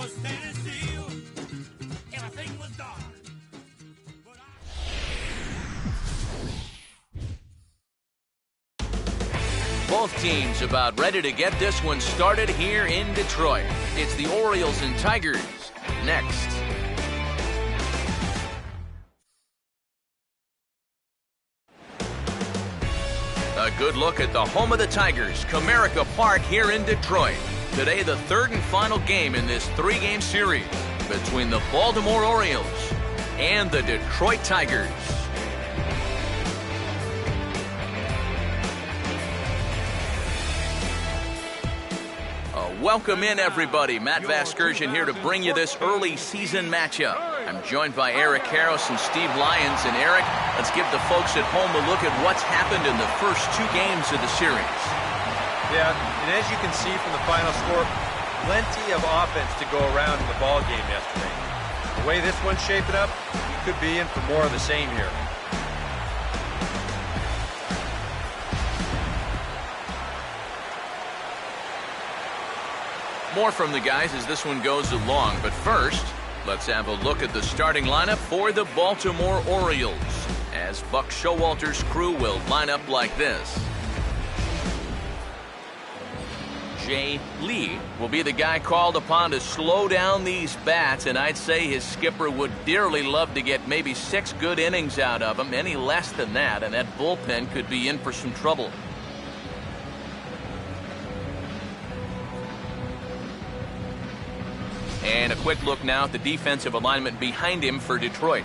standing still. Everything was dark. Both teams about ready to get this one started here in Detroit. It's the Orioles and Tigers next. A good look at the home of the Tigers, Comerica Park here in Detroit. Today, the third and final game in this three-game series between the Baltimore Orioles and the Detroit Tigers. Welcome in, everybody. Matt Vasgersian here to bring you this early season matchup. I'm joined by Eric Harris and Steve Lyons. And Eric, let's give the folks at home a look at what's happened in the first two games of the series. Yeah, and as you can see from the final score, plenty of offense to go around in the ball game yesterday. The way this one's shaping up, you could be in for more of the same here. More from the guys as this one goes along, but first, let's have a look at the starting lineup for the Baltimore Orioles, as Buck Showalter's crew will line up like this. Jay Lee will be the guy called upon to slow down these bats, and I'd say his skipper would dearly love to get maybe 6 good innings out of him. Any less than that, and that bullpen could be in for some trouble. And a quick look now at the defensive alignment behind him for Detroit.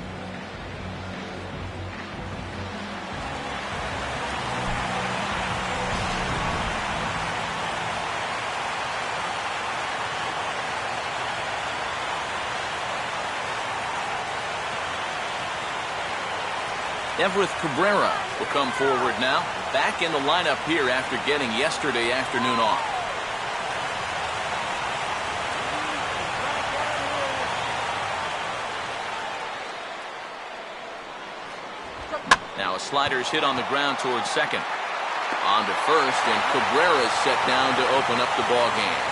Everett Cabrera will come forward now, back in the lineup here after getting yesterday afternoon off. Now a slider is hit on the ground towards second. On to first, and Cabrera is set down to open up the ball game.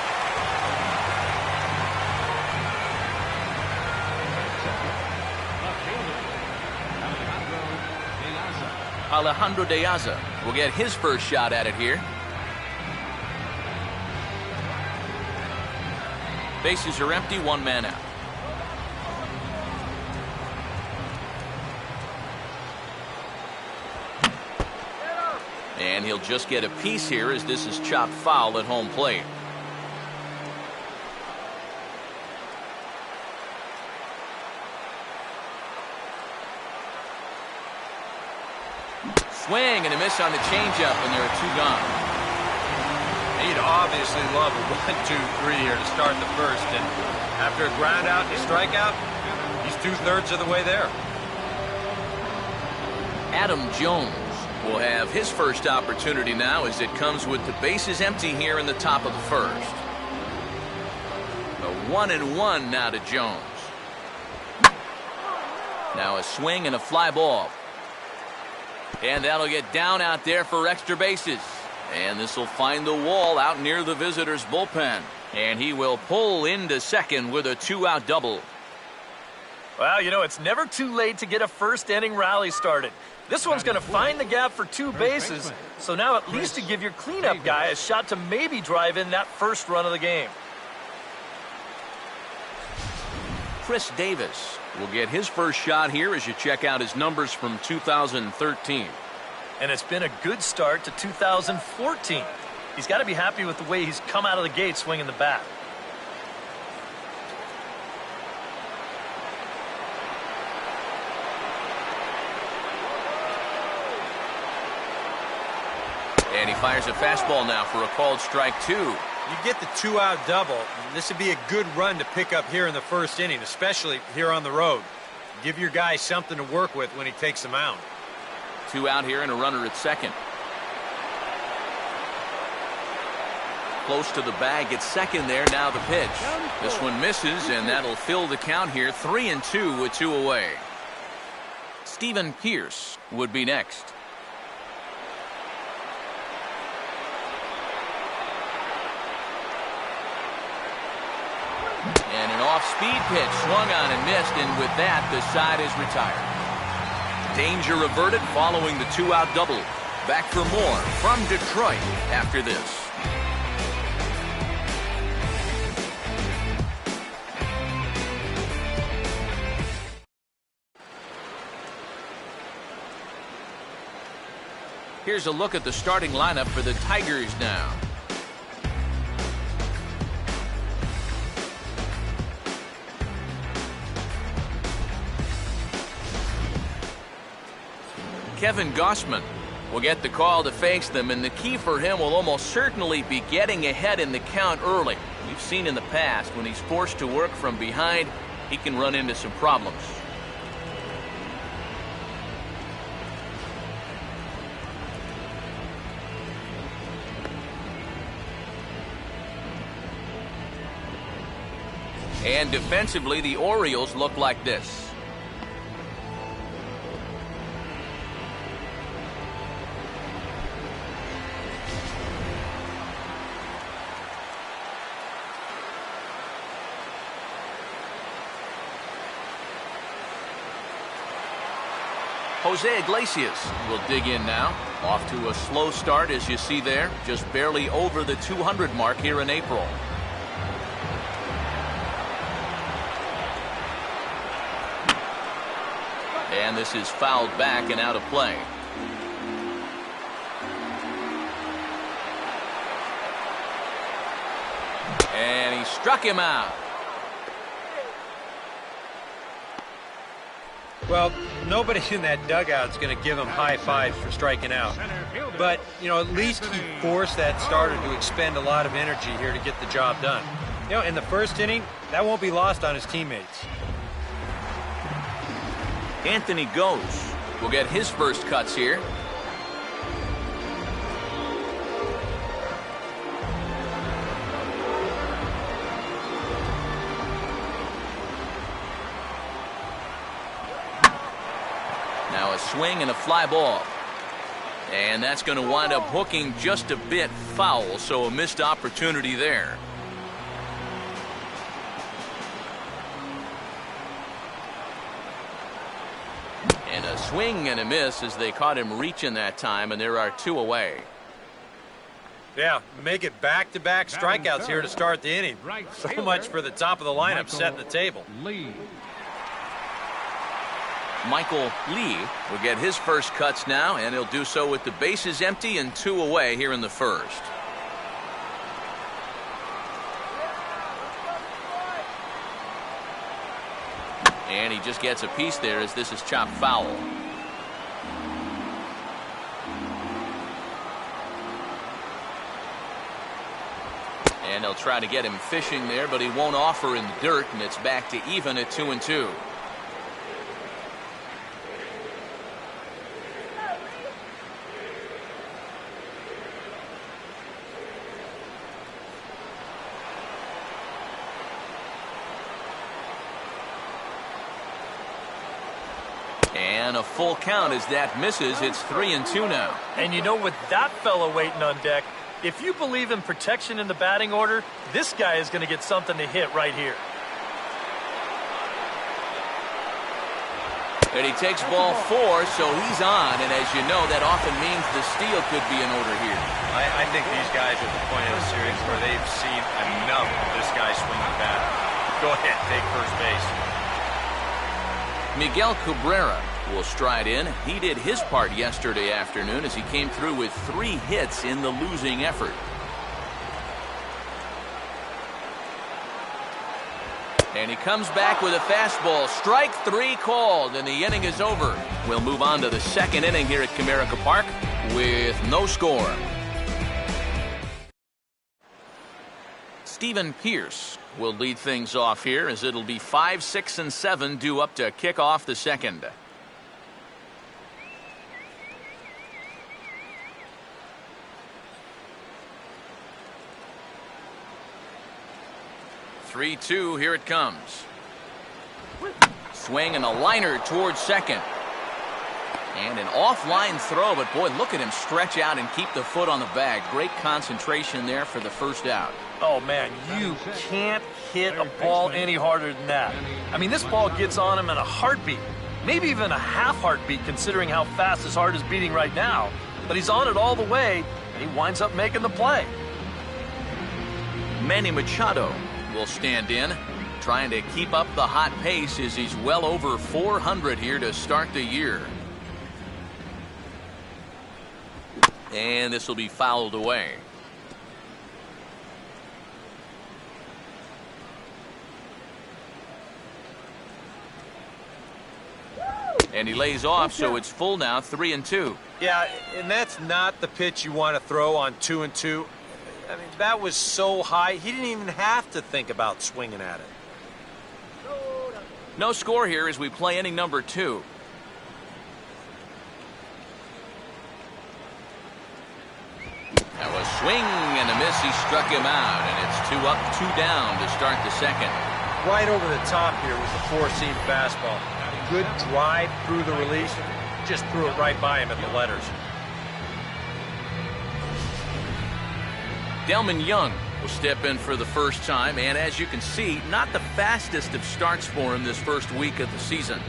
Alejandro De Aza will get his first shot at it here. Bases are empty, one man out. And he'll just get a piece here as this is chopped foul at home plate. Swing and a miss on the changeup, and there are 2 gone. He'd obviously love a 1-2-3 here to start the first, and after a ground out and a strikeout, he's 2/3 of the way there. Adam Jones will have his first opportunity now as it comes with the bases empty here in the top of the first. A 1-1 now to Jones. Now a swing and a fly ball. And that'll get down out there for extra bases. And this will find the wall out near the visitor's bullpen. And he will pull into second with a 2-out double. Well, you know, it's never too late to get a first-inning rally started. This one's going to find the gap for 2 bases, so now at least to give your cleanup guy a shot to maybe drive in that first run of the game. Chris Davis will get his first shot here as you check out his numbers from 2013. And it's been a good start to 2014. He's got to be happy with the way he's come out of the gate swinging the bat. And he fires a fastball now for a called strike 2. You get the 2-out double. This would be a good run to pick up here in the first inning, especially here on the road. Give your guy something to work with when he takes the mound. 2 out here and a runner at second. Close to the bag at second there. Now the pitch. This one misses, and that'll fill the count here. 3-2 with 2 away. Stephen Pierce would be next. And an off-speed pitch, swung on and missed, and with that, the side is retired. Danger averted following the two-out double. Back for more from Detroit after this. Here's a look at the starting lineup for the Tigers now. Kevin Gossman will get the call to face them, and the key for him will almost certainly be getting ahead in the count early. We've seen in the past when he's forced to work from behind, he can run into some problems. And defensively, the Orioles look like this. Jose Iglesias will dig in now. Off to a slow start, as you see there. Just barely over the 200 mark here in April. And this is fouled back and out of play. And he struck him out. Well, nobody in that dugout is going to give him high fives for striking out. But, you know, at least he forced that starter to expend a lot of energy here to get the job done. You know, in the first inning, that won't be lost on his teammates. Anthony Goes will get his first cuts here. Now a swing and a fly ball. And that's going to wind up hooking just a bit foul, so a missed opportunity there. And a swing and a miss as they caught him reaching that time, and there are two away. Yeah, make it back-to-back strikeouts here to start the inning. So much for the top of the lineup setting the table. Michael Lee will get his first cuts now, and he'll do so with the bases empty and two away here in the first. And he just gets a piece there as this is chopped foul. And they'll try to get him fishing there, but he won't offer in the dirt, and it's back to even at 2-2. And a full count as that misses. It's 3-2 now. And you know, with that fella waiting on deck, if you believe in protection in the batting order, this guy is going to get something to hit right here. And he takes ball 4, so he's on. And as you know, that often means the steal could be in order here. I think these guys are at the point of the series where they've seen enough of this guy swinging the bat. Go ahead, take first base. Miguel Cabrera will stride in. He did his part yesterday afternoon as he came through with 3 hits in the losing effort. And he comes back with a fastball. Strike 3 called, and the inning is over. We'll move on to the second inning here at Comerica Park with no score. Stephen Pierce will lead things off here as it'll be 5, 6, and 7 due up to kick off the second. Three-two, here it comes. Swing and a liner towards second. And an offline throw, but boy, look at him stretch out and keep the foot on the bag. Great concentration there for the first out. Oh, man, you can't hit a ball any harder than that. I mean, this ball gets on him in a heartbeat, maybe even a half heartbeat considering how fast his heart is beating right now. But he's on it all the way, and he winds up making the play. Manny Machado will stand in, trying to keep up the hot pace as he's well over 400 here to start the year. And this will be fouled away. And he lays off, so it's full now, 3-2. Yeah, and that's not the pitch you want to throw on 2-2. I mean, that was so high, he didn't even have to think about swinging at it. No score here as we play inning number 2. That was swing and a miss. He struck him out, and it's 2 up, 2 down to start the second. Right over the top here was the four-seam fastball. Good drive through the release. Just threw it right by him at the letters. Delman Young will step in for the first time, and as you can see, not the fastest of starts for him this first week of the season.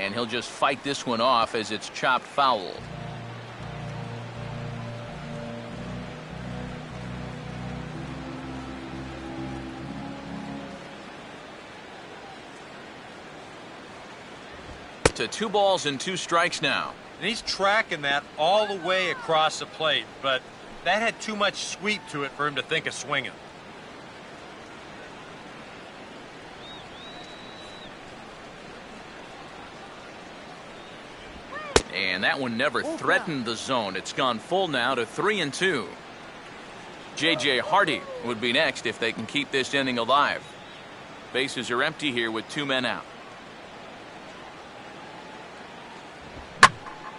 And he'll just fight this one off as it's chopped foul. To 2 balls and 2 strikes now. And he's tracking that all the way across the plate, but that had too much sweep to it for him to think of swinging. And that one never threatened the zone. It's gone full now to 3-2. J.J. Hardy would be next if they can keep this inning alive. Bases are empty here with 2 men out.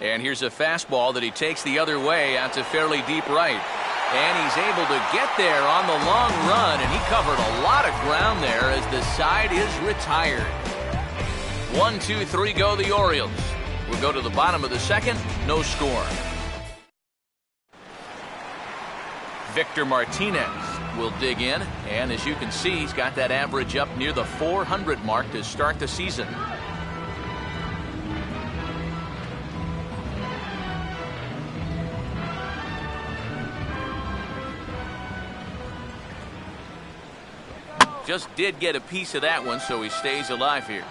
And here's a fastball that he takes the other way out to fairly deep right. And he's able to get there on the long run, and he covered a lot of ground there as the side is retired. 1, 2, 3 go the Orioles. We'll go to the bottom of the second, no score. Victor Martinez will dig in, and as you can see, he's got that average up near the 400 mark to start the season. Just did get a piece of that one, so he stays alive here.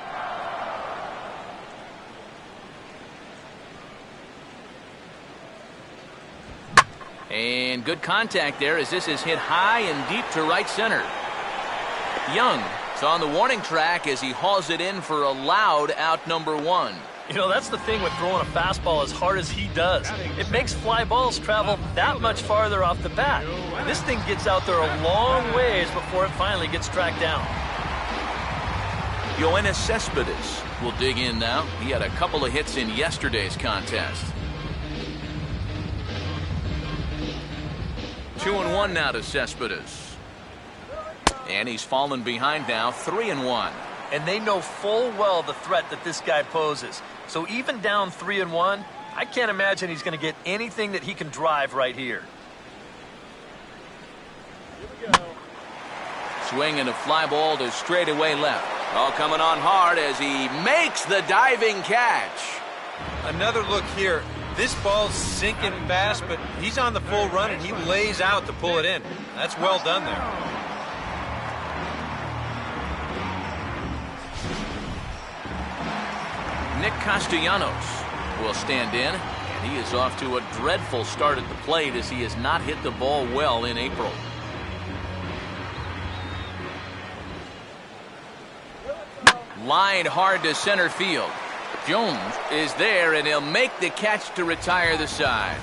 And good contact there as this is hit high and deep to right center. Young is on the warning track as he hauls it in for a loud out number 1. You know, that's the thing with throwing a fastball as hard as he does. It makes fly balls travel that much farther off the bat. This thing gets out there a long ways before it finally gets tracked down. Yoenis Cespedes will dig in now. He had a couple of hits in yesterday's contest. 2-1 now to Cespedes. And he's fallen behind now, 3-1. And they know full well the threat that this guy poses. So even down 3-1, I can't imagine he's going to get anything that he can drive right here. Swing and a fly ball to straightaway left. All coming on hard as he makes the diving catch. Another look here. This ball's sinking fast, but he's on the full run, and he lays out to pull it in. That's well done there. Nick Castellanos will stand in, and he is off to a dreadful start at the plate as he has not hit the ball well in April. Line hard to center field. Jones is there, and he'll make the catch to retire the side.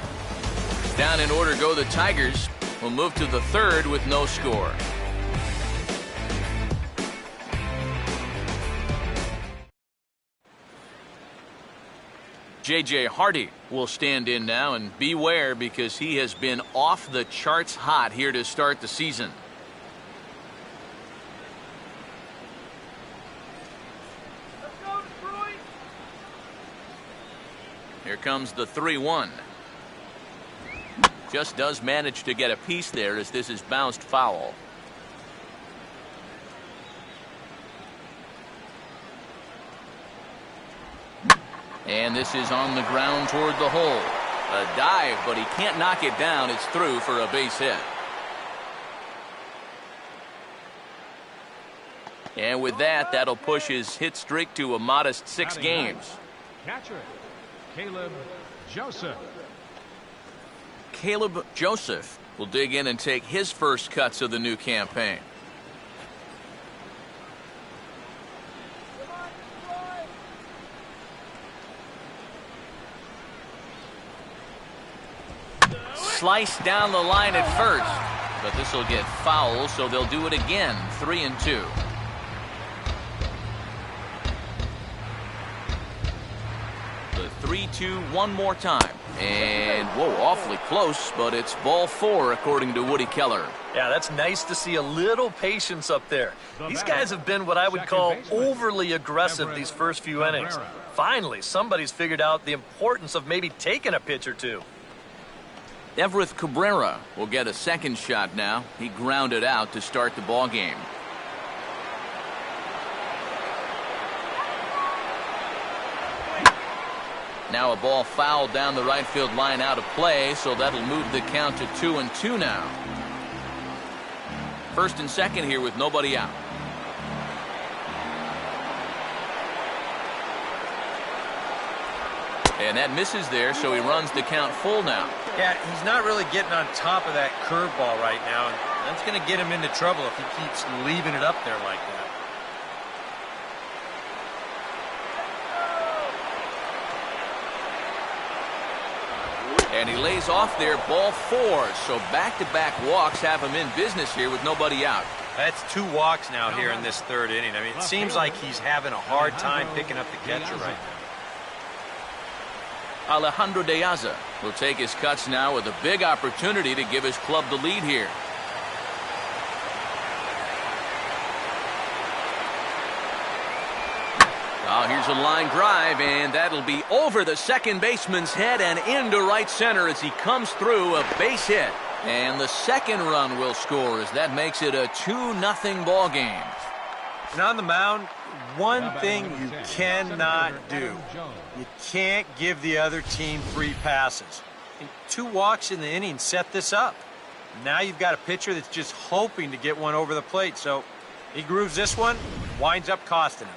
Down in order go the Tigers. Will move to the third with no score. J.J. Hardy will stand in now, and beware because he has been off the charts hot here to start the season. Here comes the 3-1. Just does manage to get a piece there as this is bounced foul. And this is on the ground toward the hole. A dive, but he can't knock it down. It's through for a base hit. And with that, that'll push his hit streak to a modest 6 games. Catcher, Caleb Joseph. Caleb Joseph will dig in and take his first cuts of the new campaign. Slice down the line at first, but this will get foul, so they'll do it again. 3-2. The 3-2 one more time. And, whoa, awfully close, but it's ball 4 according to Woody Keller. Yeah, that's nice to see a little patience up there. These guys have been what I would call overly aggressive these first few innings. Finally, somebody's figured out the importance of maybe taking a pitch or two. Everett Cabrera will get a second shot now. He grounded out to start the ball game. Now a ball fouled down the right field line out of play, so that'll move the count to 2-2 now. First and second here with nobody out. And that misses there, so he runs the count full now. Yeah, he's not really getting on top of that curveball right now, and that's going to get him into trouble if he keeps leaving it up there like that. And he lays off there, ball 4. So back-to-back walks have him in business here with nobody out. That's 2 walks now here in this 3rd inning. I mean, it seems like he's having a hard time picking up the catcher right now. Alejandro De Aza will take his cuts now with a big opportunity to give his club the lead here. Oh, here's a line drive, and that'll be over the second baseman's head and into right center as he comes through, a base hit. And the second run will score as that makes it a 2-0 ball game. And on the mound, one thing you cannot do. You can't give the other team free passes. And 2 walks in the inning set this up. Now you've got a pitcher that's just hoping to get one over the plate. So he grooves this one, winds up costing him.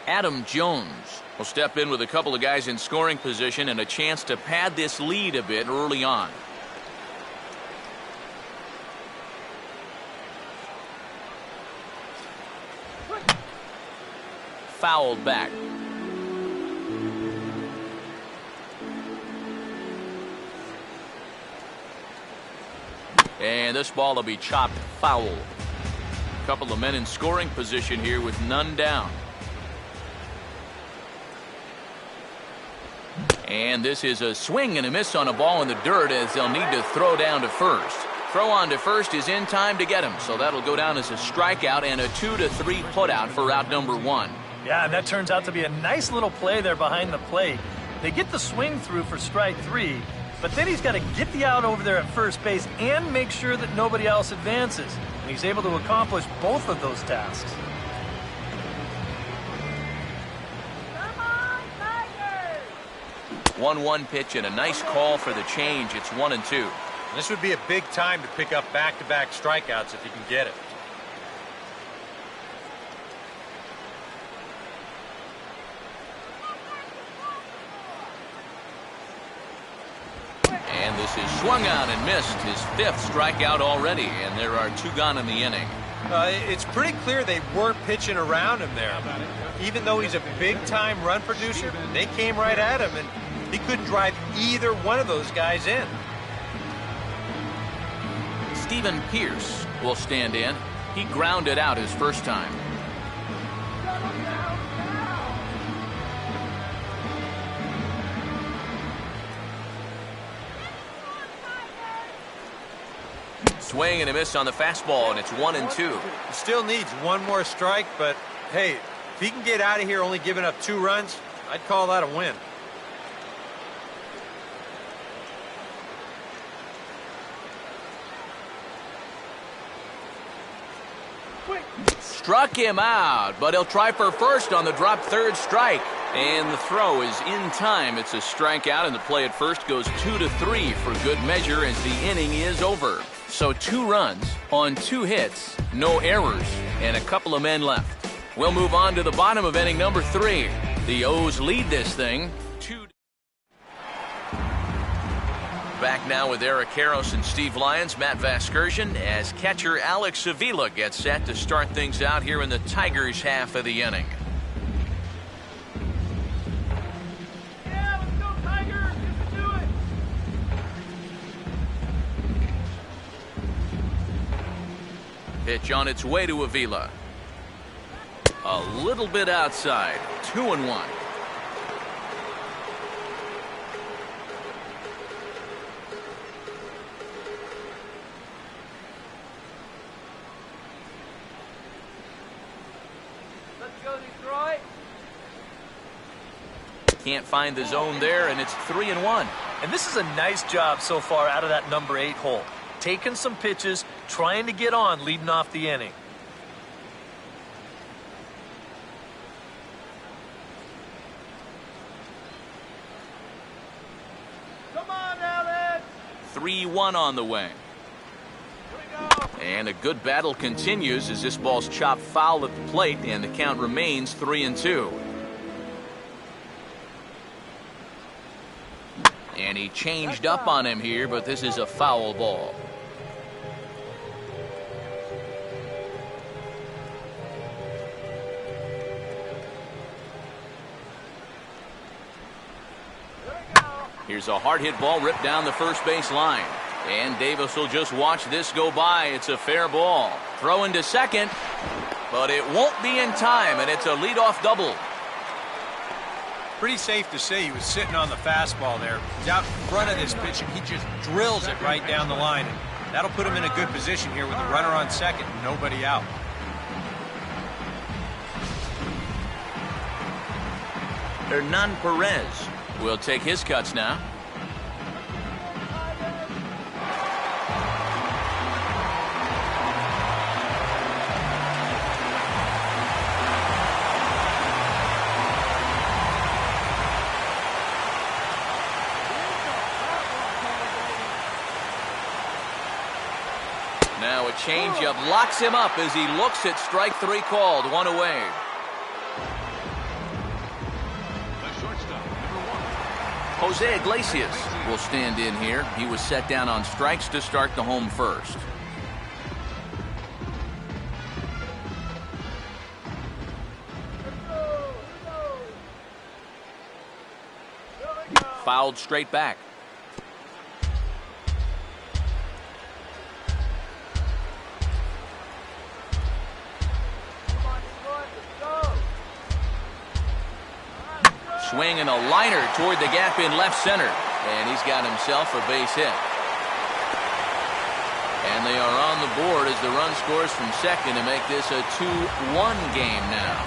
Adam Jones will step in with a couple of guys in scoring position and a chance to pad this lead a bit early on. Fouled back. And this ball will be chopped foul. A couple of men in scoring position here with none down. And this is a swing and a miss on a ball in the dirt as they'll need to throw down to first. Throw on to first is in time to get him, so that'll go down as a strikeout and a 2-3 putout for out number 1. Yeah, and that turns out to be a nice little play there behind the plate. They get the swing through for strike 3, but then he's got to get the out over there at first base and make sure that nobody else advances. And he's able to accomplish both of those tasks. 1-1 pitch and a nice call for the change. It's 1-2. This would be a big time to pick up back-to-back strikeouts if you can get it. And this is swung on and missed. His 5th strikeout already, and there are 2 gone in the inning. It's pretty clear they weren't pitching around him there. Even though he's a big-time run producer, they came right at him, and he couldn't drive either one of those guys in. Stephen Pierce will stand in. He grounded out his first time. Swing and a miss on the fastball, and it's 1-2. He still needs one more strike, but hey, if he can get out of here only giving up 2 runs, I'd call that a win. Struck him out, but he'll try for first on the drop third strike. And the throw is in time. It's a strikeout, and the play at first goes 2-3 for good measure as the inning is over. So 2 runs on 2 hits, no errors, and a couple of men left. We'll move on to the bottom of inning number 3. The O's lead this thing 2. Back now with Eric Karros and Steve Lyons, Matt Vasgersian, as catcher Alex Avila gets set to start things out here in the Tigers' half of the inning. Yeah, let's go, Tigers. Get to do it. Pitch on its way to Avila. A little bit outside. 2-1. Can't find the zone there, and it's 3-1. And this is a nice job so far out of that number 8 hole. Taking some pitches, trying to get on, leading off the inning. Come on, Alex. 3-1 on the way. Here we go. And a good battle continues as this ball's chopped foul at the plate, and the count remains 3-2. And he changed up on him here, but this is a foul ball. Here's a hard hit ball ripped down the first base line. And Davis will just watch this go by. It's a fair ball. Throw into second, but it won't be in time, and it's a leadoff double. Pretty safe to say he was sitting on the fastball there. He's out in front of this pitch, and he just drills it right down the line. And that'll put him in a good position here with a runner on second and nobody out. Hernan Perez will take his cuts now. Now a changeup locks him up as he looks at strike 3 called. 1 away. The shortstop, number 1. Jose Iglesias will stand in here. He was set down on strikes to start the home first. Fouled straight back. Swing and a liner toward the gap in left center. And he's got himself a base hit. And they are on the board as the run scores from second to make this a 2-1 game now.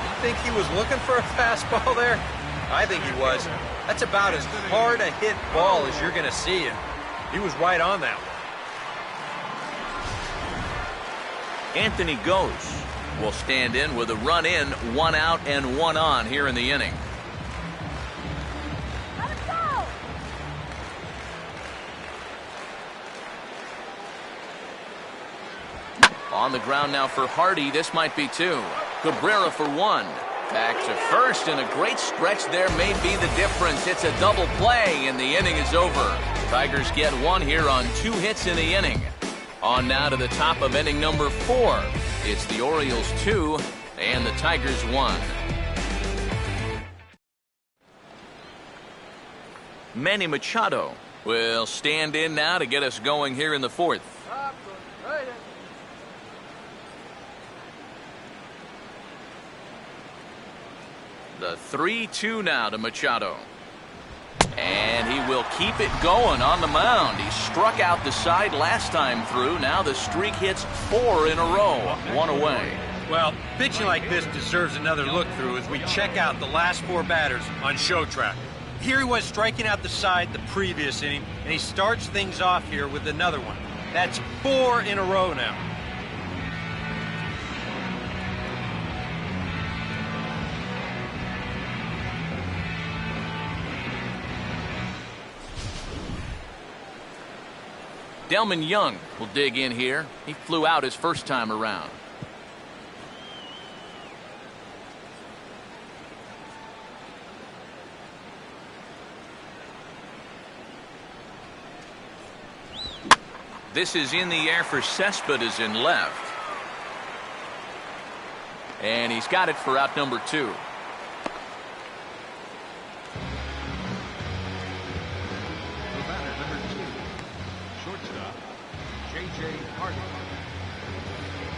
You think he was looking for a fastball there? I think he was. That's about as hard a hit ball as you're going to see, and he was right on that one. Anthony Gose will stand in with a run in, 1 out and 1 on here in the inning. On the ground now for Hardy. This might be 2. Cabrera for 1. Back to first, and a great stretch there may be the difference. It's a double play, and the inning is over. Tigers get 1 here on 2 hits in the inning. On now to the top of inning number 4. It's the Orioles 2 and the Tigers 1. Manny Machado will stand in now to get us going here in the 4th. The 3-2 now to Machado. And he will keep it going on the mound. He struck out the side last time through. Now the streak hits 4 in a row. 1 away. Well, pitching like this deserves another look through as we check out the last 4 batters on show track. Here he was striking out the side the previous inning, and he starts things off here with another one. That's 4 in a row now. Delman Young will dig in here. He flew out his first time around. This is in the air for Cespedes in left. And he's got it for out number 2. The batter, number 2, shortstop, J.J. Hardy.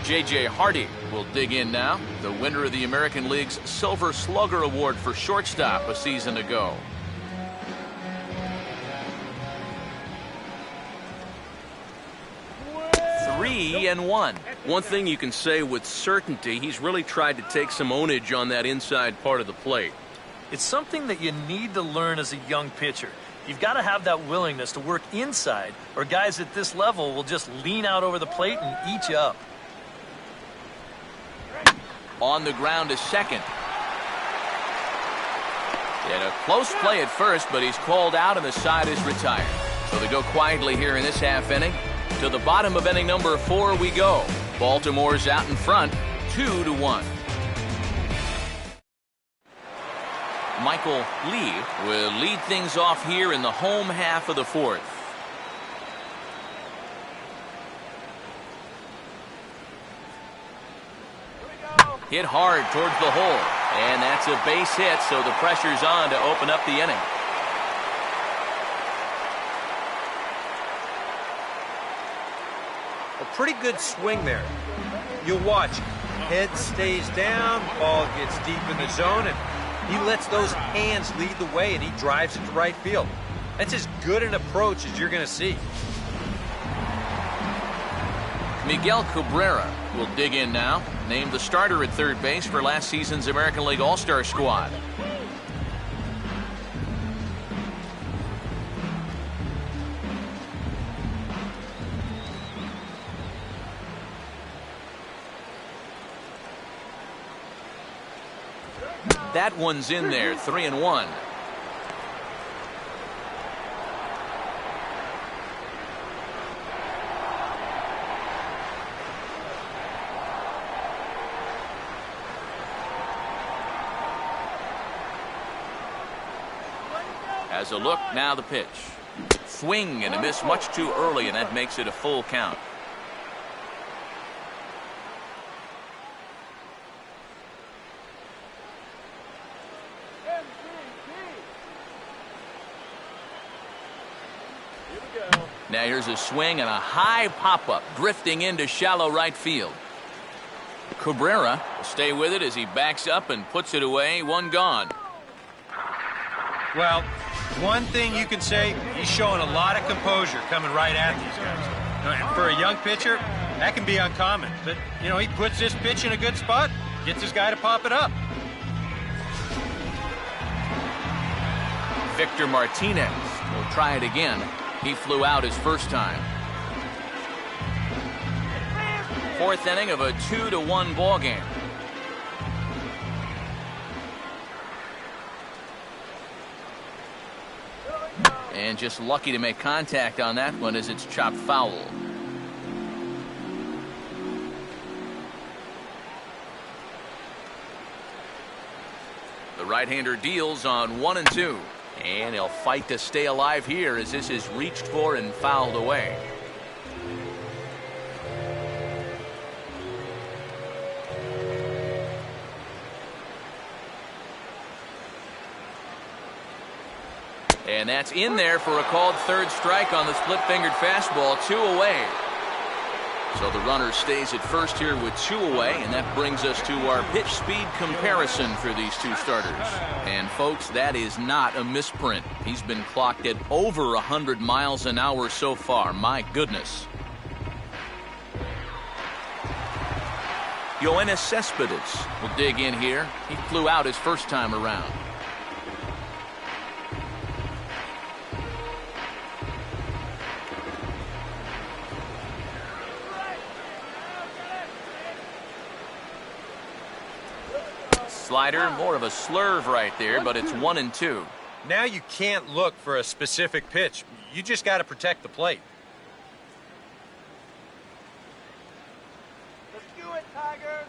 J.J. Hardy will dig in now, the winner of the American League's Silver Slugger Award for shortstop a season ago. And 1. One thing you can say with certainty, he's really tried to take some ownage on that inside part of the plate. It's something that you need to learn as a young pitcher. You've got to have that willingness to work inside, or guys at this level will just lean out over the plate and eat you up. On the ground to second. And a close play at first, but he's called out and the side is retired. So they go quietly here in this half inning. To the bottom of inning number 4 we go. Baltimore's out in front, 2-1. Michael Lee will lead things off here in the home half of the 4th. Hit hard towards the hole, and that's a base hit, so the pressure's on to open up the inning. A pretty good swing there. You'll watch. Head stays down, ball gets deep in the zone, and he lets those hands lead the way, and he drives it to right field. That's as good an approach as you're going to see. Miguel Cabrera will dig in now, named the starter at third base for last season's American League All-Star squad. That one's in there, 3-1. As a look, now the pitch. Swing and a miss much too early, and that makes it a full count. Now here's a swing and a high pop-up, drifting into shallow right field. Cabrera will stay with it as he backs up and puts it away. 1 gone. Well, one thing you can say, he's showing a lot of composure coming right at these guys. And for a young pitcher, that can be uncommon. But, you know, he puts this pitch in a good spot, gets his guy to pop it up. Victor Martinez will try it again. He flew out his first time. 4th inning of a 2-1 ball game. And just lucky to make contact on that one as it's chopped foul. The right-hander deals on 1 and 2. And he'll fight to stay alive here as this is reached for and fouled away. And that's in there for a called third strike on the split-fingered fastball. 2 away. So the runner stays at first here with 2 away, and that brings us to our pitch speed comparison for these two starters. And folks, that is not a misprint. He's been clocked at over 100 miles an hour so far. My goodness. Yoenis Cespedes will dig in here. He flew out his first time around. Slider, more of a slurve right there, but it's 1-2. Now you can't look for a specific pitch. You just got to protect the plate. Let's do it, Tiger.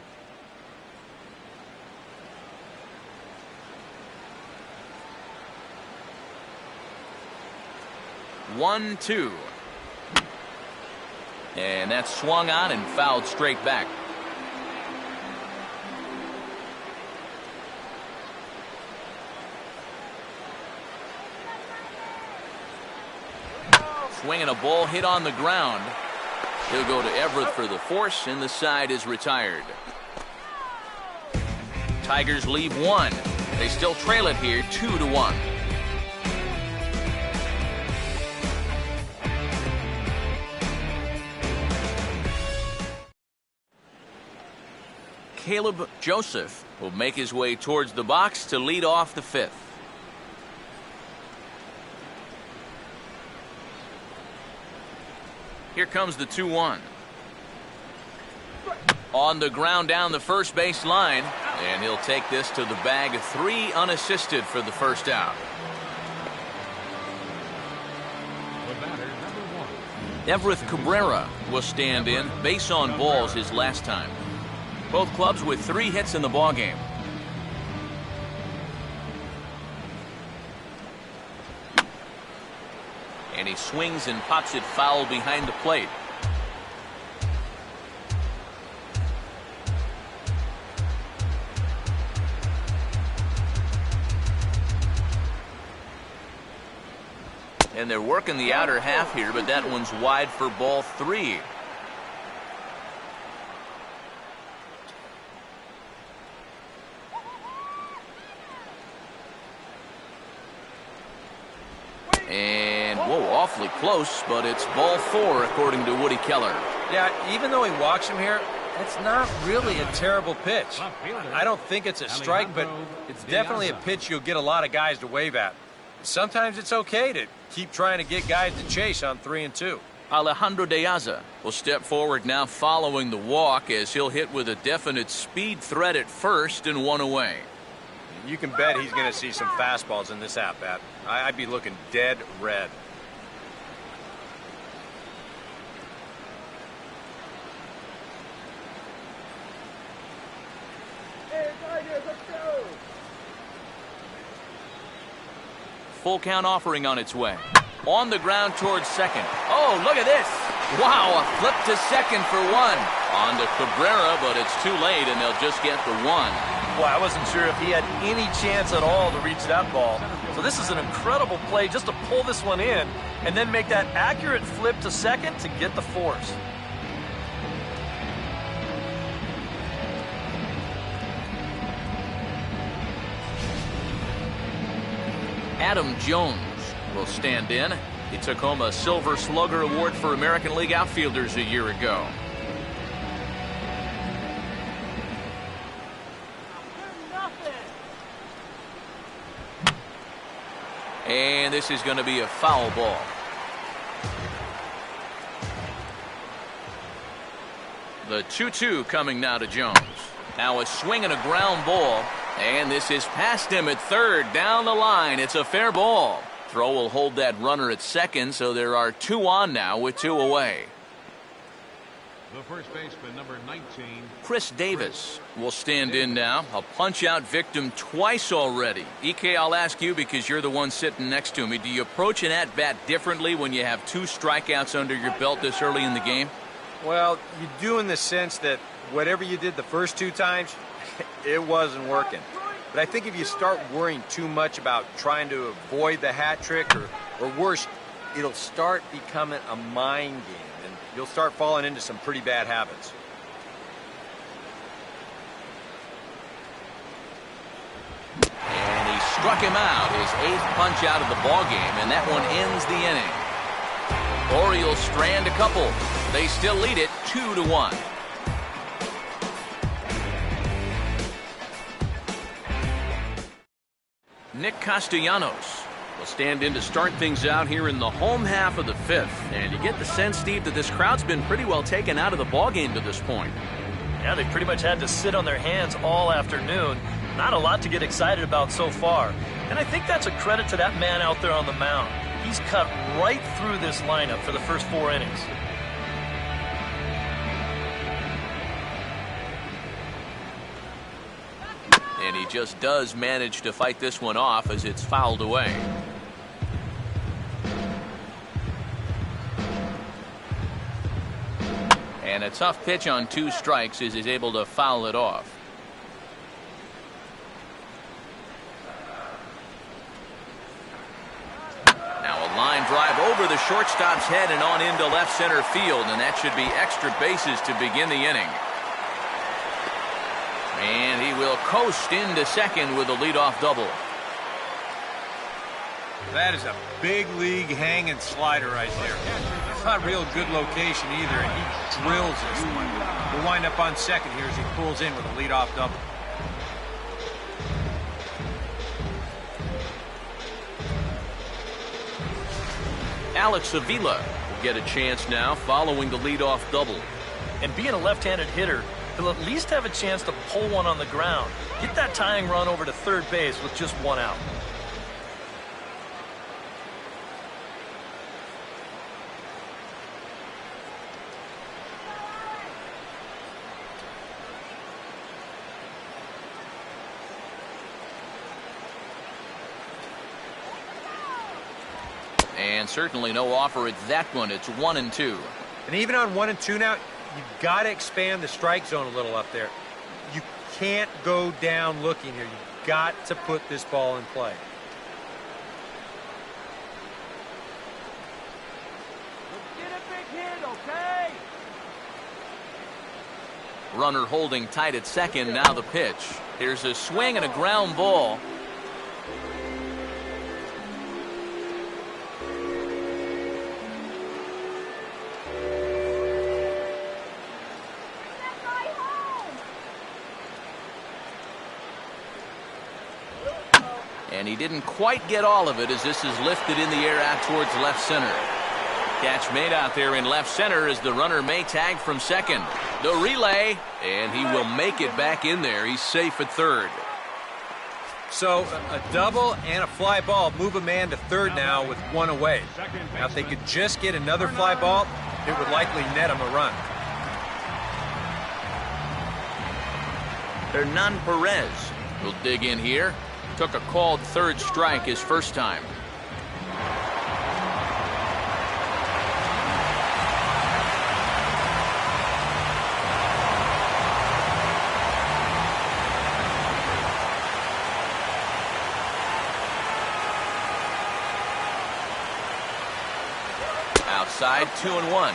One, two. And that's swung on and fouled straight back. Swinging a ball hit on the ground. He'll go to Everett for the force, and the side is retired. Tigers leave 1. They still trail it here 2-1. Caleb Joseph will make his way towards the box to lead off the 5th. Here comes the 2-1. On the ground down the first base line, and he'll take this to the bag. 3 unassisted for the first out. The batter, number 1. Everett Cabrera will stand in. Base on balls his last time. Both clubs with 3 hits in the ballgame. And he swings and pops it foul behind the plate. And they're working the outer half here, but that one's wide for ball 3. And, whoa, awfully close, but it's ball 4 according to Woody Keller. Yeah, even though he walks him here, it's not really a terrible pitch. I don't think it's a strike, but it's definitely a pitch you'll get a lot of guys to wave at. Sometimes it's okay to keep trying to get guys to chase on 3-2. Alejandro De Aza will step forward now following the walk, as he'll hit with a definite speed threat at first and 1 away. You can bet he's going to see some fastballs in this at-bat. I'd be looking dead red. Hey, Tigers, let's go. Full count offering on its way. On the ground towards second. Oh, look at this. Wow, a flip to second for 1. On to Cabrera, but it's too late, and they'll just get the 1. Well, I wasn't sure if he had any chance at all to reach that ball. So this is an incredible play just to pull this one in and then make that accurate flip to second to get the force. Adam Jones will stand in. He took home a Silver Slugger Award for American League outfielders a year ago. And this is going to be a foul ball. The 2-2 coming now to Jones. Now a swing and a ground ball. And this is past him at third. Down the line. It's a fair ball. Throw will hold that runner at second, so there are 2 on now with 2 away. The first baseman, number 19. Chris Davis will stand in now. A punch-out victim twice already. EK, I'll ask you because you're the one sitting next to me. Do you approach an at-bat differently when you have 2 strikeouts under your belt this early in the game? Well, you do in the sense that whatever you did the first 2 times, it wasn't working. But I think if you start worrying too much about trying to avoid the hat trick, or worse, it'll start becoming a mind game. And you'll start falling into some pretty bad habits. And he struck him out, his 8th punch out of the ballgame, and that one ends the inning. Orioles strand a couple. They still lead it 2-1. Nick Castellanos will stand in to start things out here in the home half of the 5th. And you get the sense, Steve, that this crowd's been pretty well taken out of the ballgame to this point. Yeah, they pretty much had to sit on their hands all afternoon. Not a lot to get excited about so far. And I think that's a credit to that man out there on the mound. He's cut right through this lineup for the first 4 innings. And he just does manage to fight this one off as it's fouled away. And a tough pitch on 2 strikes as he's able to foul it off. Now a line drive over the shortstop's head and on into left center field, and that should be extra bases to begin the inning. And he will coast into second with a leadoff double. That is a big league hanging slider right there. It's not real good location either, and he drills this one. We'll wind up on second here as he pulls in with a leadoff double. Alex Avila will get a chance now following the leadoff double. And being a left-handed hitter, he'll at least have a chance to pull one on the ground. Get that tying run over to third base with just 1 out. And certainly no offer at that one. It's 1-2. And even on 1-2 now, you've got to expand the strike zone a little up there. You can't go down looking here. You've got to put this ball in play. Get a big hit, okay? Runner holding tight at second. Now the pitch. Here's a swing and a ground ball. And he didn't quite get all of it as this is lifted in the air out towards left center. Catch made out there in left center as the runner may tag from second. The relay, and he will make it back in there. He's safe at third. So a double and a fly ball move a man to third now with 1 away. Now if they could just get another fly ball, it would likely net him a run. Hernan Perez will dig in here. Took a called third strike his first time. Outside, 2-1.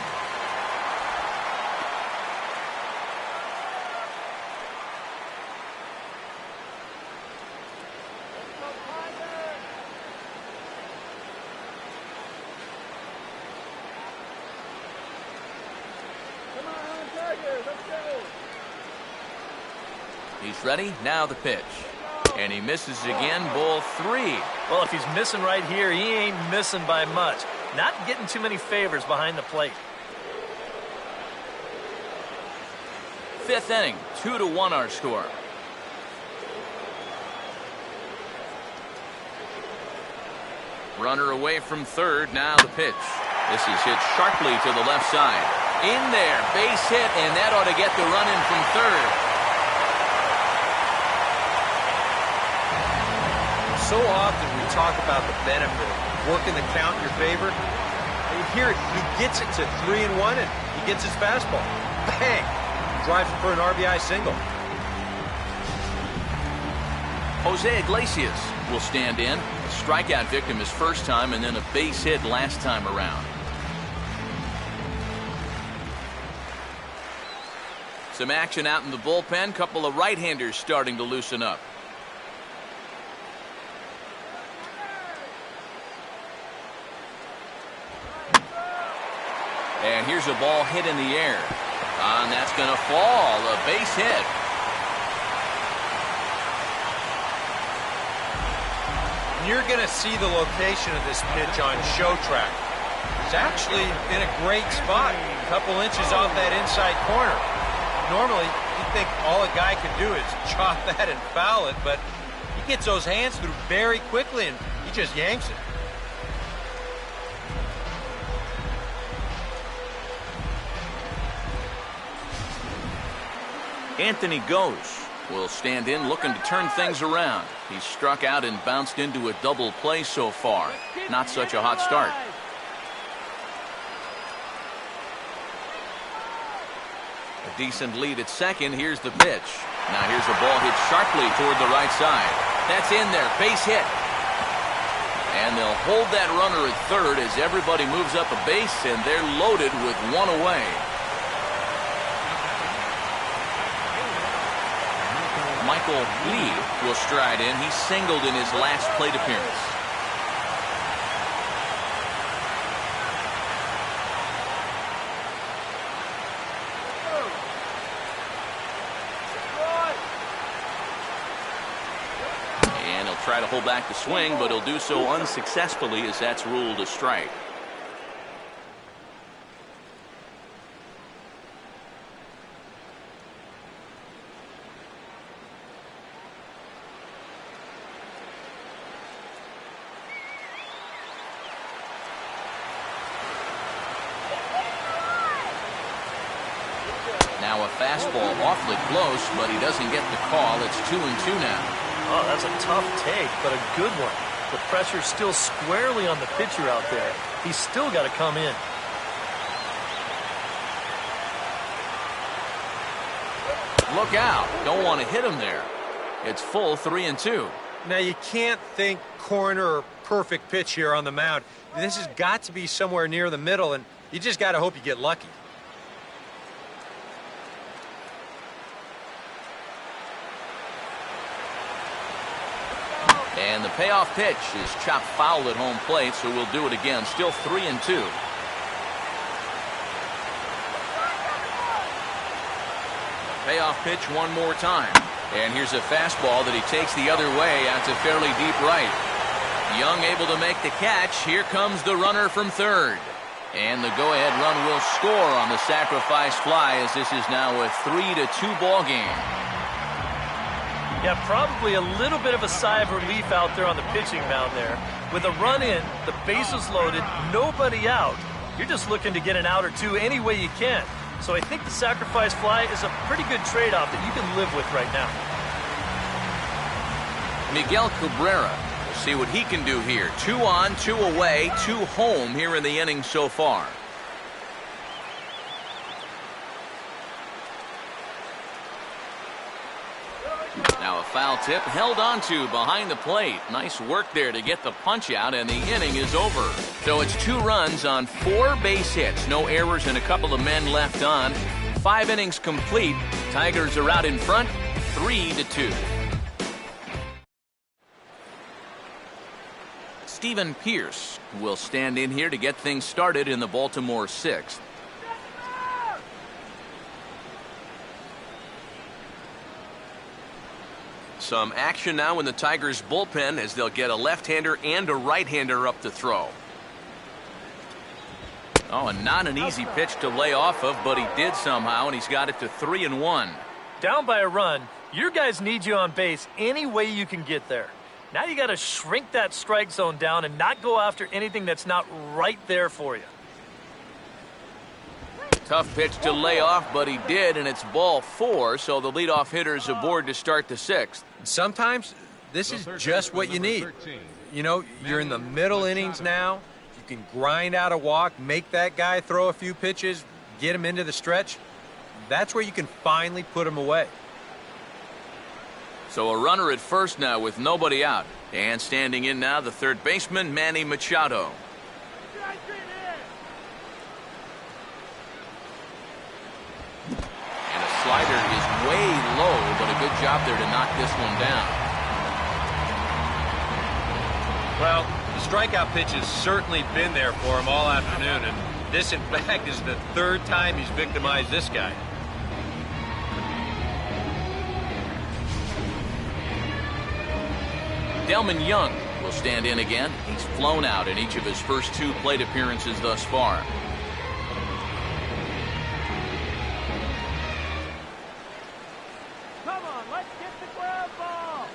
He's ready. Now the pitch. And he misses again. Ball 3. Well, if he's missing right here, he ain't missing by much. Not getting too many favors behind the plate. 5th inning. 2-1 our score. Runner away from third. Now the pitch. This is hit sharply to the left side. In there. Base hit, and that ought to get the run in from third. So often we talk about the benefit of working the count in your favor. And here he gets it to 3-1 and he gets his fastball. Bang! Drives it for an RBI single. Jose Iglesias will stand in. A strikeout victim his first time and then a base hit last time around. Some action out in the bullpen. Couple of right-handers starting to loosen up. And here's a ball hit in the air. And that's going to fall. A base hit. You're going to see the location of this pitch on show track. It's actually in a great spot, a couple inches off that inside corner. Normally, you'd think all a guy could do is chop that and foul it, but he gets those hands through very quickly, and he just yanks it. Anthony Gose will stand in looking to turn things around. He's struck out and bounced into a double play so far. Not such a hot start. A decent lead at second. Here's the pitch. Now here's a ball hit sharply toward the right side. That's in there. Base hit. And they'll hold that runner at third as everybody moves up a base, and they're loaded with one away. Michael Lee will stride in. He singled in his last plate appearance. And he'll try to hold back the swing, but he'll do so unsuccessfully as that's ruled a strike. Now a fastball awfully close, but he doesn't get the call. It's 2-2 now. Oh, that's a tough take, but a good one. The pressure's still squarely on the pitcher out there. He's still got to come in. Look out. Don't want to hit him there. It's full 3-2. Now, you can't think corner or perfect pitch here on the mound. This has got to be somewhere near the middle, and you just got to hope you get lucky. And the payoff pitch is chopped foul at home plate, so we'll do it again. Still 3-2. Payoff pitch one more time. And here's a fastball that he takes the other way out to fairly deep right. Young able to make the catch. Here comes the runner from third. And the go-ahead run will score on the sacrifice fly, as this is now a 3-2 ball game. Yeah, probably a little bit of a sigh of relief out there on the pitching mound there. With a run in, the bases loaded, nobody out. You're just looking to get an out or two any way you can. So I think the sacrifice fly is a pretty good trade-off that you can live with right now. Miguel Cabrera will see what he can do here. 2 on, 2 away, 2 home here in the inning so far. Now a foul tip held onto behind the plate. Nice work there to get the punch out, and the inning is over. So it's 2 runs on 4 base hits. No errors and a couple of men left on. 5 innings complete. Tigers are out in front, 3-2. Steven Pearce will stand in here to get things started in the Baltimore 6th. Some action now in the Tigers bullpen as they'll get a left-hander and a right-hander up to throw. Oh, and not an easy pitch to lay off of, but he did somehow, and he's got it to 3-1. Down by a run, your guys need you on base any way you can get there. Now you got to shrink that strike zone down and not go after anything that's not right there for you. Tough pitch to lay off, but he did, and it's ball 4, so the leadoff hitter's aboard to start the 6th. Sometimes this is just what you need. You know, you're in the middle innings now. You can grind out a walk, make that guy throw a few pitches, get him into the stretch. That's where you can finally put him away. So a runner at first now with nobody out. And standing in now, the third baseman, Manny Machado. And a slider job there to knock this one down. Well, the strikeout pitch has certainly been there for him all afternoon, and this, in fact, is the third time he's victimized this guy. Delman Young will stand in again. He's flown out in each of his first 2 plate appearances thus far. Come on, let's get the ground ball.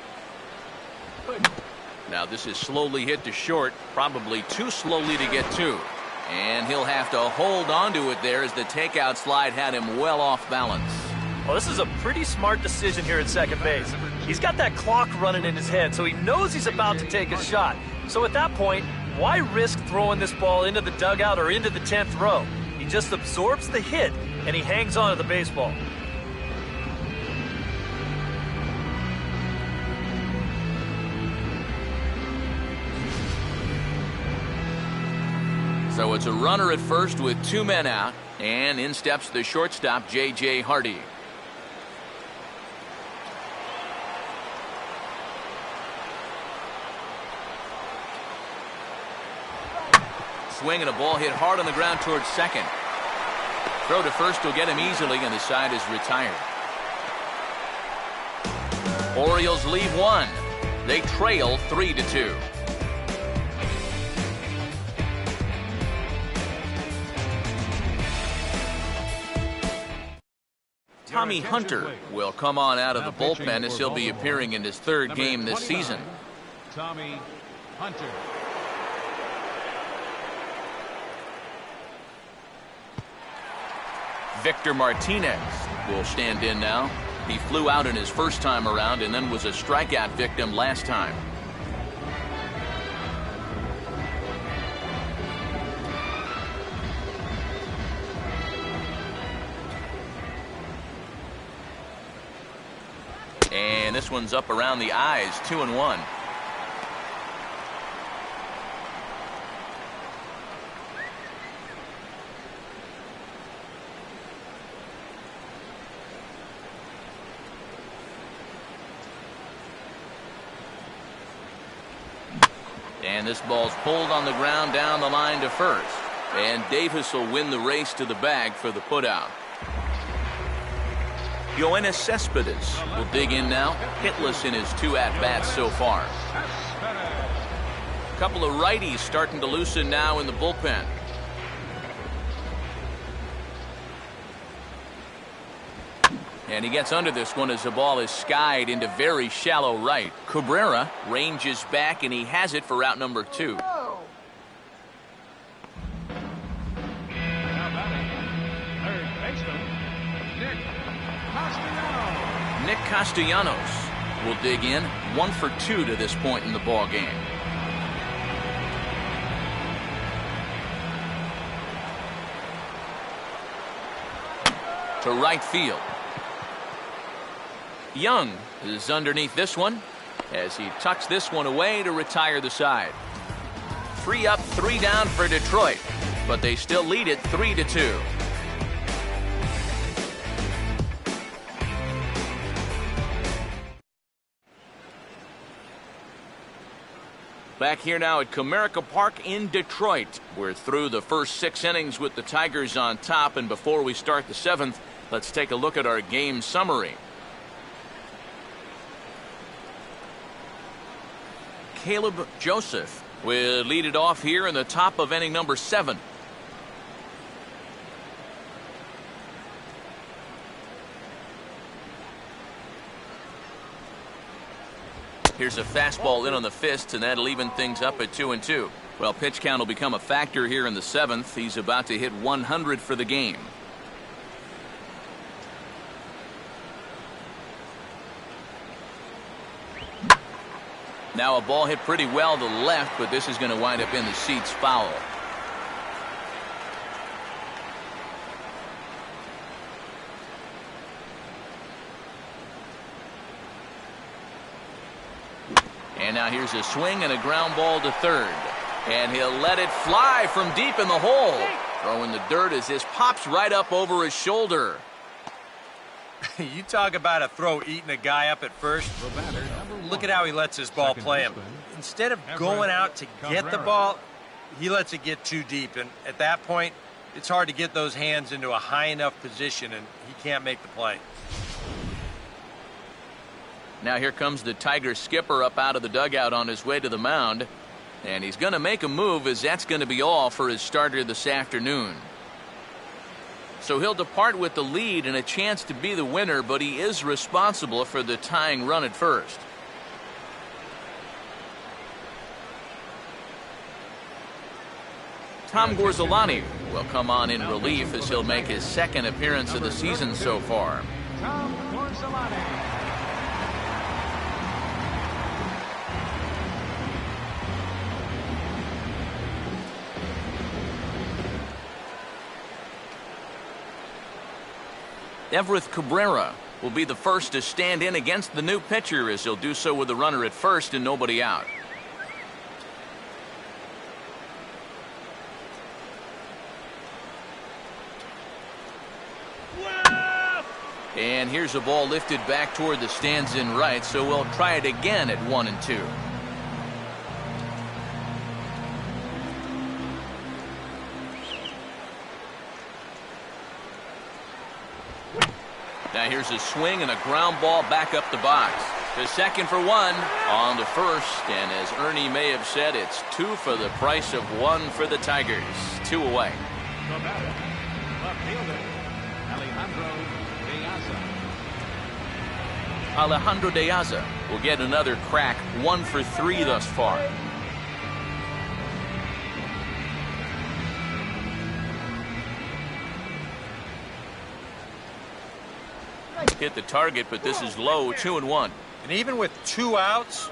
Now this is slowly hit to short, probably too slowly to get to. And he'll have to hold on to it there as the takeout slide had him well off balance. Well, this is a pretty smart decision here at second base. He's got that clock running in his head, so he knows he's about to take a shot. So at that point, why risk throwing this ball into the dugout or into the 10th row? He just absorbs the hit, and he hangs on to the baseball. So it's a runner at first with 2 men out, and in steps the shortstop, J.J. Hardy. Swing and a ball hit hard on the ground towards second. Throw to first will get him easily, and the side is retired. Orioles leave 1. They trail 3-2. Tommy Hunter will come on out of the bullpen as he'll be appearing in his 3rd game this season. Tommy Hunter. Victor Martinez will stand in now. He flew out in his first time around and then was a strikeout victim last time. And this one's up around the eyes, 2-1. And this ball's pulled on the ground down the line to first. And Davis will win the race to the bag for the putout. Yoenis Cespedes will dig in now, hitless in his 2 at-bats so far. A couple of righties starting to loosen now in the bullpen. And he gets under this one as the ball is skied into very shallow right. Cabrera ranges back, and he has it for out number 2. Nick Castellanos will dig in, 1 for 2 to this point in the ball game. To right field. Young is underneath this one as he tucks this one away to retire the side. 3 up, 3 down for Detroit, but they still lead it 3-2. Back here now at Comerica Park in Detroit. We're through the first 6 innings with the Tigers on top, and before we start the 7th, let's take a look at our game summary. Caleb Joseph will lead it off here in the top of inning number 7. Here's a fastball in on the fist, and that'll even things up at 2-2. Well, pitch count will become a factor here in the 7th. He's about to hit 100 for the game. Now a ball hit pretty well to the left, but this is going to wind up in the seats foul. And now here's a swing and a ground ball to third. And he'll let it fly from deep in the hole. Throwing the dirt as this pops right up over his shoulder. You talk about a throw eating a guy up at first. The batter, number Look 1. at how he lets his ball Second play him. baseman, Instead of Everett going out to get the Cabrera. ball, he lets it get too deep. And at that point, it's hard to get those hands into a high enough position, and he can't make the play. Now here comes the Tigers skipper up out of the dugout on his way to the mound. And he's going to make a move, as that's going to be all for his starter this afternoon. So he'll depart with the lead and a chance to be the winner, but he is responsible for the tying run at first. Tom Gorzolani will come on in relief as he'll make his second appearance of the season so far. Tom Gorzolani. Everett Cabrera will be the first to stand in against the new pitcher, as he'll do so with the runner at first and nobody out. And here's a ball lifted back toward the stands in right, so we'll try it again at 1-2. Now here's a swing and a ground ball back up the box. To second for one, on to first, and as Ernie may have said, it's 2 for the price of 1 for the Tigers. 2 away. The batter, left fielder, Alejandro De Aza. Alejandro De Aza will get another crack, 1 for 3 thus far. Hit the target, but this is low, 2-1. And even with 2 outs,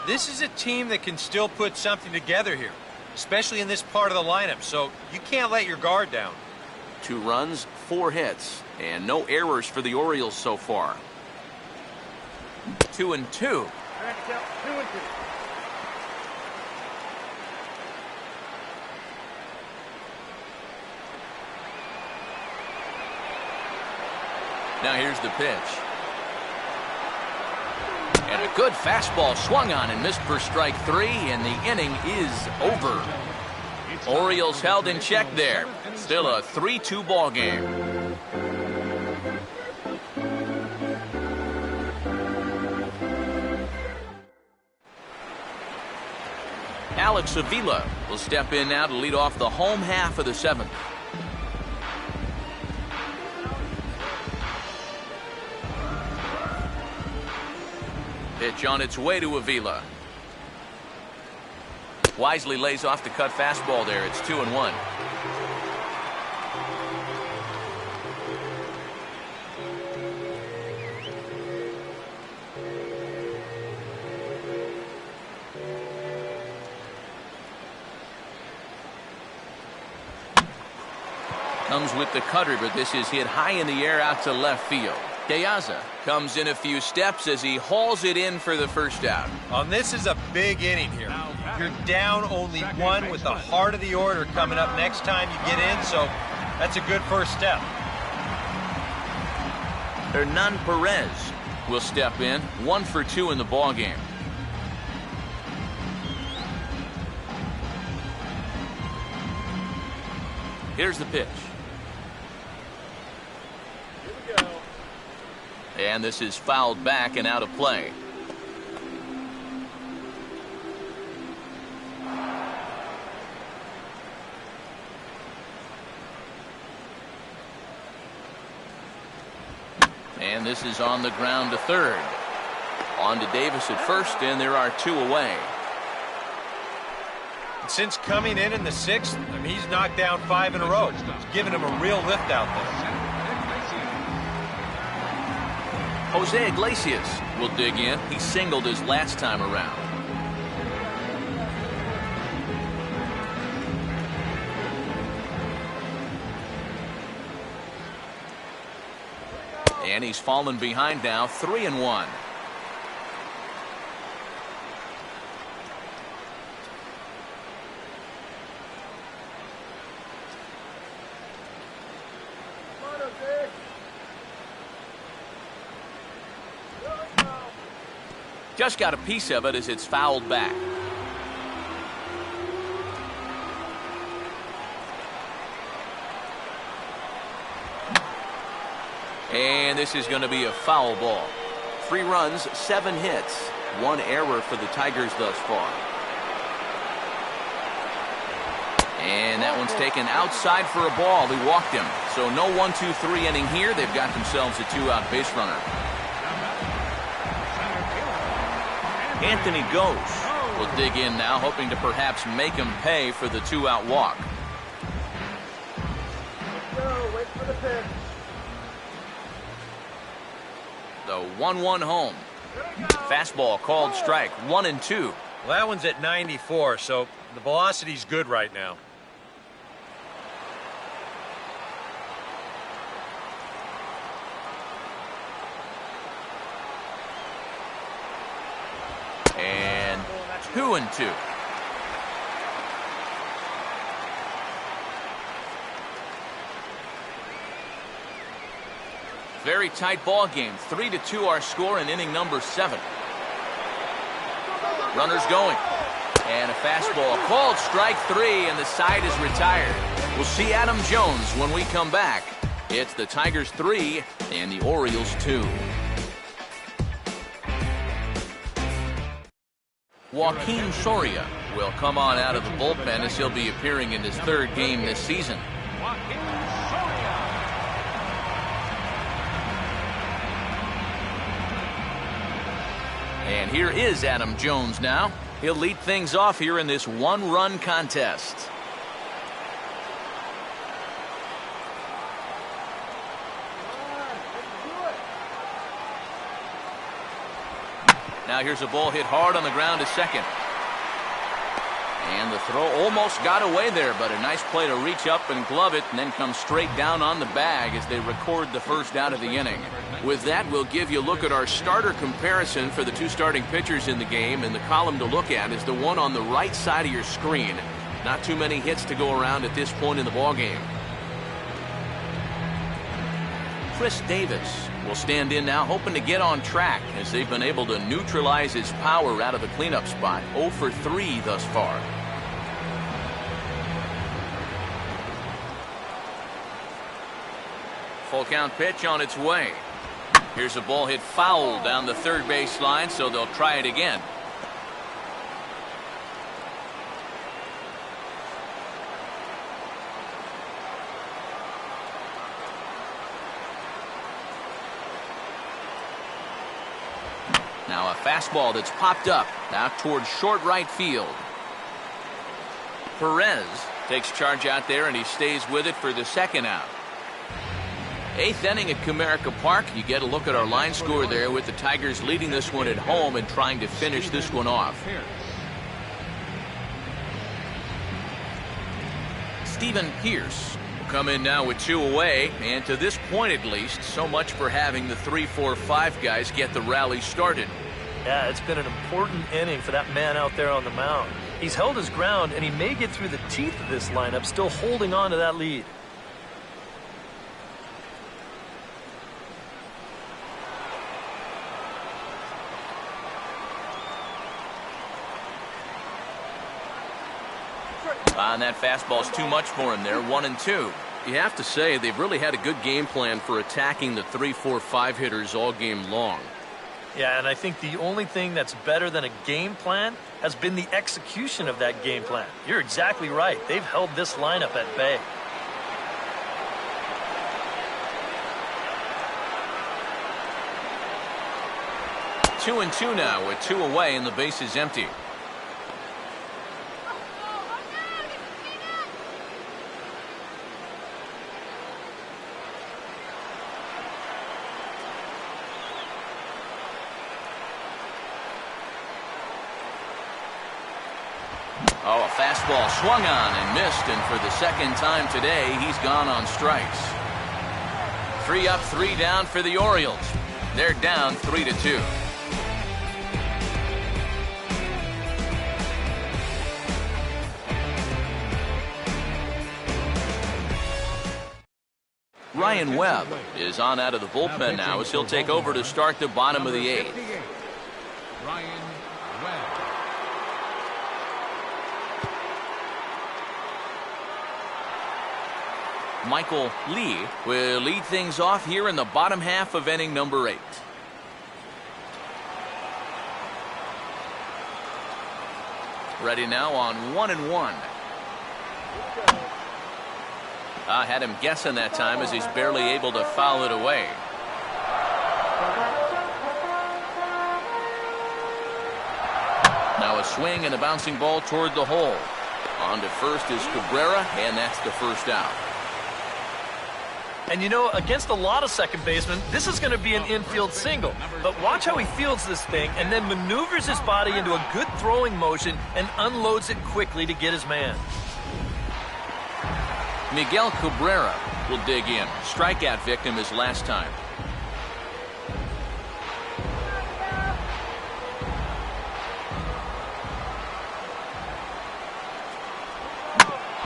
this is a team that can still put something together here, especially in this part of the lineup, so you can't let your guard down. 2 runs, 4 hits, and no errors for the Orioles so far. 2-2. Handicap 2-2. Now here's the pitch. And a good fastball swung on and missed for strike 3, and the inning is over. Orioles held in check there. Still a 3-2 ball game. Alex Avila will step in now to lead off the home half of the 7th. Pitch on its way to Avila. Wisely lays off the cut fastball there. It's 2-1. Comes with the cutter, but this is hit high in the air out to left field. De Aza comes in a few steps as he hauls it in for the first out. This is a big inning here. You're down only 1 with the heart of the order coming up next time you get in, so that's a good first step. Hernan Perez will step in, 1 for 2 in the ball game. Here's the pitch. And this is fouled back and out of play. And this is on the ground to third. On to Davis at first, and there are 2 away. Since coming in the 6th, he's knocked down 5 in a row. It's given him a real lift out there. Jose Iglesias will dig in. He singled his last time around. And he's fallen behind now, 3-1. Just got a piece of it as it's fouled back. And this is going to be a foul ball. 3 runs, 7 hits, 1 error for the Tigers thus far. And that one's taken outside for a ball. They walked him. So no 1-2-3 inning here. They've got themselves a 2-out base runner. Anthony goes. Will dig in now, hoping to perhaps make him pay for the 2-out walk. Wait for the pitch. The 1-1 home. Fastball called strike. 1-2. Well, that one's at 94, so the velocity's good right now. And 2-2. Very tight ball game. 3-2 our score in inning number 7. Runners going. And a fastball called strike 3, and the side is retired. We'll see Adam Jones when we come back. It's the Tigers 3 and the Orioles 2. Joaquin Soria will come on out of the bullpen as he'll be appearing in his 3rd game this season. And here is Adam Jones now. He'll lead things off here in this 1-run contest. Now here's a ball hit hard on the ground to second. And the throw almost got away there, but a nice play to reach up and glove it and then come straight down on the bag as they record the first out of the inning. With that, we'll give you a look at our starter comparison for the 2 starting pitchers in the game, and the column to look at is the one on the right side of your screen. Not too many hits to go around at this point in the ballgame. Chris Davis will stand in now, hoping to get on track as they've been able to neutralize his power out of the cleanup spot. 0 for 3 thus far. Full count pitch on its way. Here's a ball hit foul down the 3rd base line, so they'll try it again. Now a fastball that's popped up out towards short right field. Perez takes charge out there, and he stays with it for the 2nd out. 8th inning at Comerica Park. You get a look at our line score there with the Tigers leading this one at home and trying to finish this one off. Stephen Pierce will come in now with 2 away, and to this point at least, so much for having the 3-4-5 guys get the rally started. Yeah, it's been an important inning for that man out there on the mound. He's held his ground, and he may get through the teeth of this lineup, still holding on to that lead. And that fastball's too much for him there. 1-2. You have to say they've really had a good game plan for attacking the 3-4-5 hitters all game long. Yeah, and I think the only thing that's better than a game plan has been the execution of that game plan. You're exactly right. They've held this lineup at bay. Two and 2 now with 2 away and the base is empty. Oh, a fastball swung on and missed, and for the 2nd time today, he's gone on strikes. 3 up, 3 down for the Orioles. They're down 3-2. Ryan Webb is on out of the bullpen now as he'll take over to start the bottom of the 8th. Ryan Webb. Michael Lee will lead things off here in the bottom half of inning number 8. Ready now on 1-1. I had him guessing that time as he's barely able to foul it away. Now a swing and a bouncing ball toward the hole. On to first is Cabrera, and that's the first out. And you know, against a lot of second basemen, this is going to be an infield single. But watch how he fields this thing and then maneuvers his body into a good throwing motion and unloads it quickly to get his man. Miguel Cabrera will dig in. Strikeout victim his last time.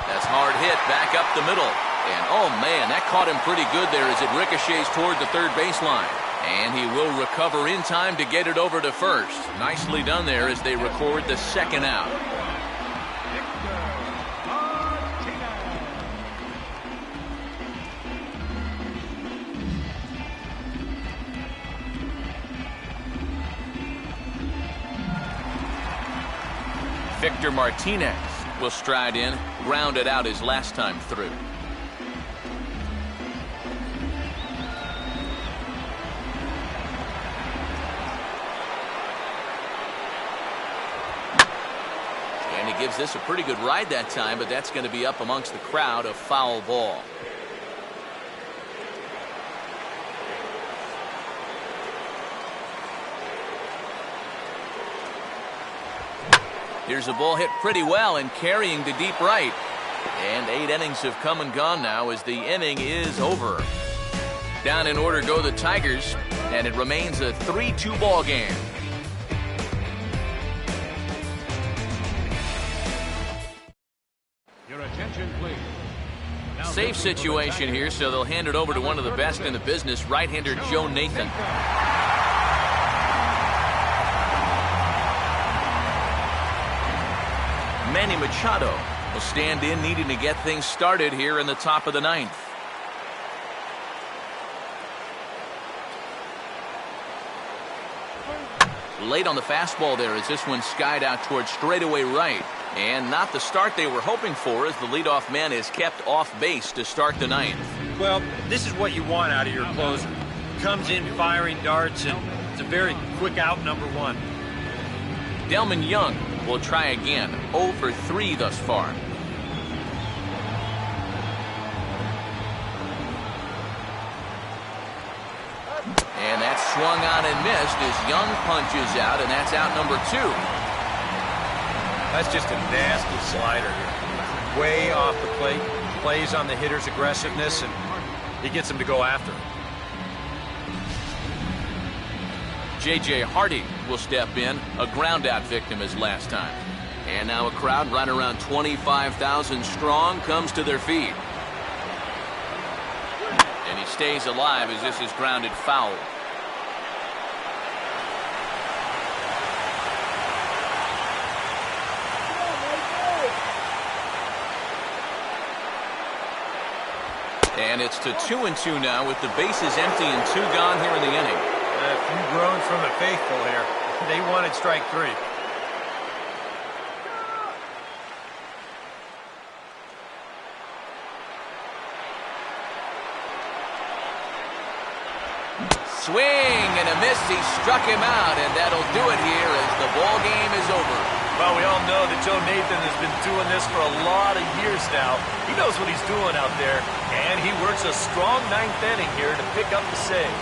That's hard hit back up the middle. And, oh, man, that caught him pretty good there as it ricochets toward the third baseline. And he will recover in time to get it over to first. Nicely done there as they record the second out. Victor Martinez will stride in, grounded out his last time through. And he gives this a pretty good ride that time, but that's going to be up amongst the crowd, a foul ball. Here's a ball hit pretty well and carrying to deep right. And 8 innings have come and gone now as the inning is over. Down in order go the Tigers, and it remains a 3-2 ball game. Your attention, please. Now Safe situation here, so they'll hand it over to one of the best in the business, right-hander Joe Nathan. Manny Machado will stand in, needing to get things started here in the top of the 9th. Late on the fastball there as this one skied out towards straightaway right. And not the start they were hoping for as the leadoff man is kept off base to start the 9th. Well, this is what you want out of your closer. Comes in firing darts, and it's a very quick out, number 1. Delman Young will try again. 0 for 3 thus far. And that's swung on and missed as Young punches out, and that's out number 2. That's just a nasty slider here. Way off the plate. Plays on the hitter's aggressiveness, and he gets him to go after him. J.J. Hardy will step in, a ground-out victim his last time. And now a crowd right around 25,000 strong comes to their feet. And he stays alive as this is grounded foul. And it's to 2-2 now with the bases empty and 2 gone here in the inning. A few groans from the faithful here. They wanted strike 3. Swing and a miss. He struck him out, and that'll do it here as the ball game is over. Well, we all know that Joe Nathan has been doing this for a lot of years now. He knows what he's doing out there, and he works a strong 9th inning here to pick up the save.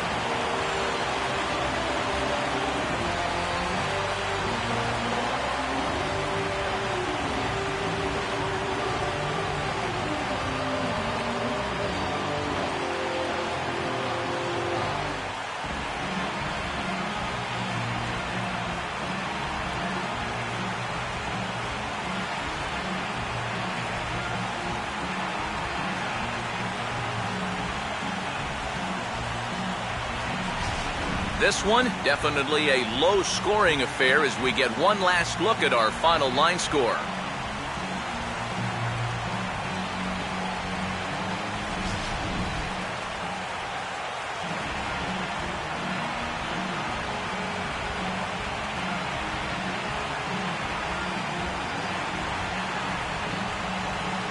This one, definitely a low-scoring affair as we get one last look at our final line score.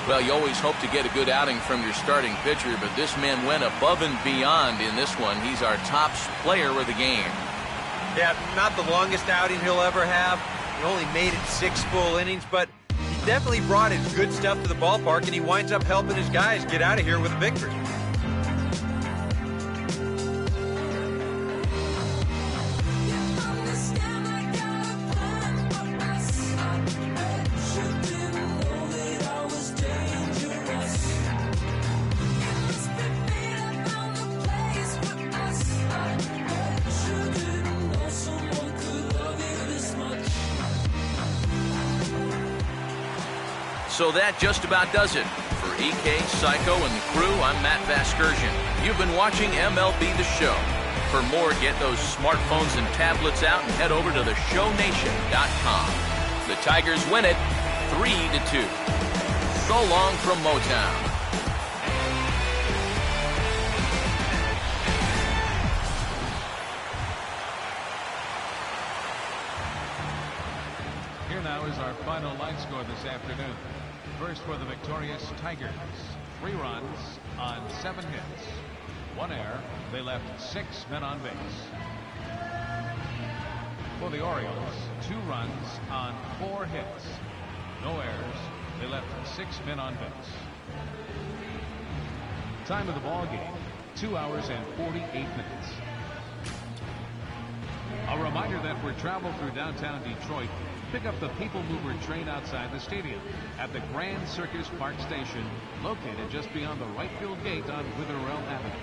Well, you always hope to get a good outing from your starting pitcher, but this man went above and beyond in this one. He's our top player of the game. Yeah, not the longest outing he'll ever have. He only made it 6 full innings, but he definitely brought his good stuff to the ballpark, and he winds up helping his guys get out of here with a victory. So that just about does it. For EK, Psycho, and the crew, I'm Matt Vasgersian. You've been watching MLB The Show. For more, get those smartphones and tablets out and head over to theshownation.com. The Tigers win it 3-2. So long from Motown. Here now is our final line score this afternoon. First for the victorious Tigers, 3 runs on 7 hits. 1 error. They left 6 men on base. For the Orioles, 2 runs on 4 hits. No errors. They left 6 men on base. Time of the ball game, 2 hours and 48 minutes. A reminder that for travel through downtown Detroit, pick up the People Mover train outside the stadium at the Grand Circus Park Station, located just beyond the right field gate on Witherell Avenue.